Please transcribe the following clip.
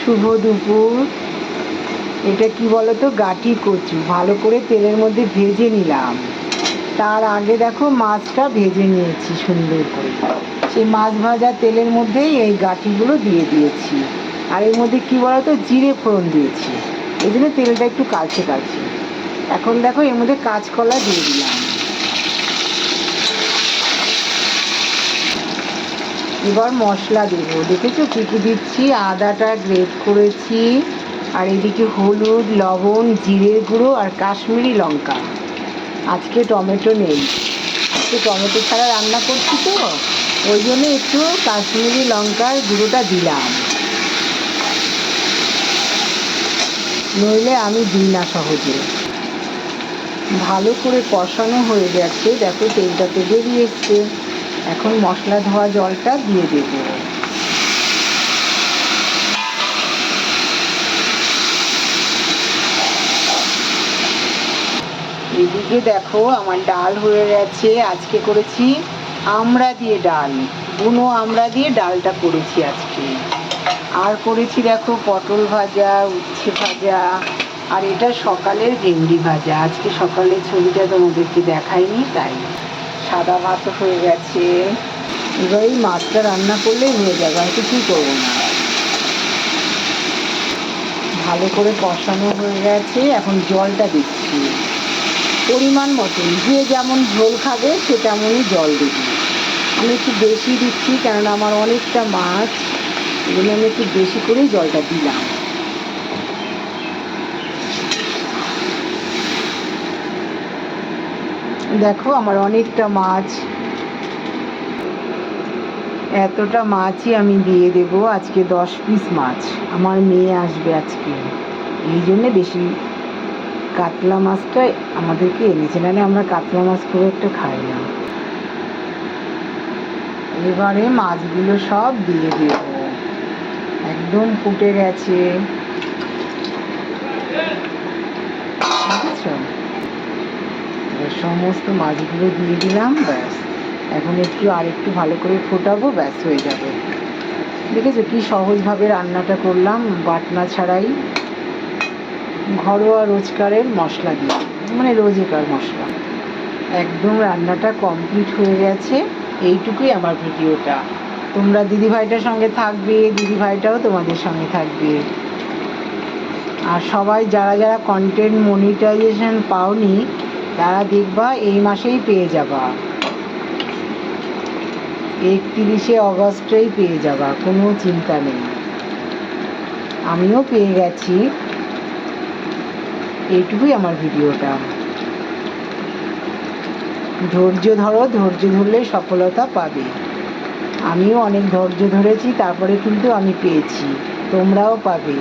শুভ দুপুর। এটা কি বলতো, গাটি কচু ভালো করে তেলের মধ্যে ভেজে নিলাম। তার আগে দেখো মাছটা ভেজে নিয়েছি সুন্দর করে। সেই মাছ ভাজা তেলের মধ্যেই এই গাটিগুলো দিয়ে দিয়েছি। আর এর মধ্যে কি বলতো, জিরে ফোড়ন দিয়েছি, এই জন্য তেলটা একটু কালচে কালচে। এখন দেখো এর মধ্যে কাঁচকলা দিয়ে দিলাম। এবার মশলা দেবো, দেখেছো কী কী দিচ্ছি। আদাটা গ্রেট করেছি, আর এদিকে হলুদ, লবণ, জিরের গুঁড়ো আর কাশ্মীরি লঙ্কা। আজকে টমেটো নেই, আজকে টমেটো ছাড়া রান্না করছি তো, ওই জন্য একটু কাশ্মীরি লঙ্কার গুঁড়োটা দিলাম, নইলে আমি দিই না সহজে। ভালো করে কষানো হয়ে গেছে, দেখো তেলটা তো বেরিয়ে এসছে। এখন মশলা ধোয়া জলটা দিয়ে দেব। এদিকে দেখো আমার ডাল হয়ে গেছে। আজকে করেছি আমড়া দিয়ে ডাল, বুনো আমড়া দিয়ে ডালটা করেছি আজকে। আর করেছি দেখো পটল ভাজা, উচ্ছে ভাজা, আর এটা সকালের ভেন্ডি ভাজা। আজকে সকালের ছবিটা তোমাদেরকে দেখাইনি, তাই। সাদা ভাতও হয়ে গেছে। এবার এই মাছটা রান্না করলেই হয়ে যাবে, আর কিছুই করবো না। ভালো করে কষানো হয়ে গেছে, এখন জলটা দিচ্ছি পরিমাণ মতন। যে যেমন ঝোল খাবে সে তেমনই জল দেবে। আমি একটু বেশি দিচ্ছি, কেননা আমার অনেকটা মাছ, এগুলো আমি একটু বেশি করেই জলটা দিলাম। দেখো আমার অনেকটা মাছ, এতটা মাছই আমি দিয়ে দেব। আজকে 10 পিস মাছ, আমার মেয়ে আসবে আজকে, এই জন্যে বেশি কাতলা মাছটা আমাদেরকে এনেছে, নাহলে আমরা কাতলা মাছ খুব একটা খাই না। এবারে মাছগুলো সব দিয়ে দেব, একদম ফুটে গেছে, বুঝেছো? সমস্ত মাছগুলো দিয়ে দিলাম, ব্যাস। এখন আরেকটু ভালো করে ফোটাবো, ব্যাস হয়ে যাবে। দেখেছো কি সহজভাবে রান্নাটা করলাম, বাটনা ছাড়াই, ঘরোয়া রোজকারের মশলা দিয়ে, মানে রোজকার মশলা। একদম রান্নাটা কমপ্লিট হয়ে গেছে। এইটুকুই আমার ভিডিওটা। তোমরা দিদিভাইটার সঙ্গে থাকবে, দিদিভাইটাও তোমাদের সঙ্গে থাকবে। আর সবাই যারা যারা কন্টেন্ট মনিটাইজেশন পাওনি, তারা দেখবা এই মাসেই পেয়ে যাবা, 31শে অগস্টেই পেয়ে যাবা, কোনো চিন্তা নেই। আমিও পেয়ে গেছি। এইটুকুই আমার ভিডিওটা। ধৈর্য ধরো, ধৈর্য ধরলে সফলতা পাবে। আমিও অনেক ধৈর্য ধরেছি, তারপরে কিন্তু আমি পেয়েছি, তোমরাও পাবে।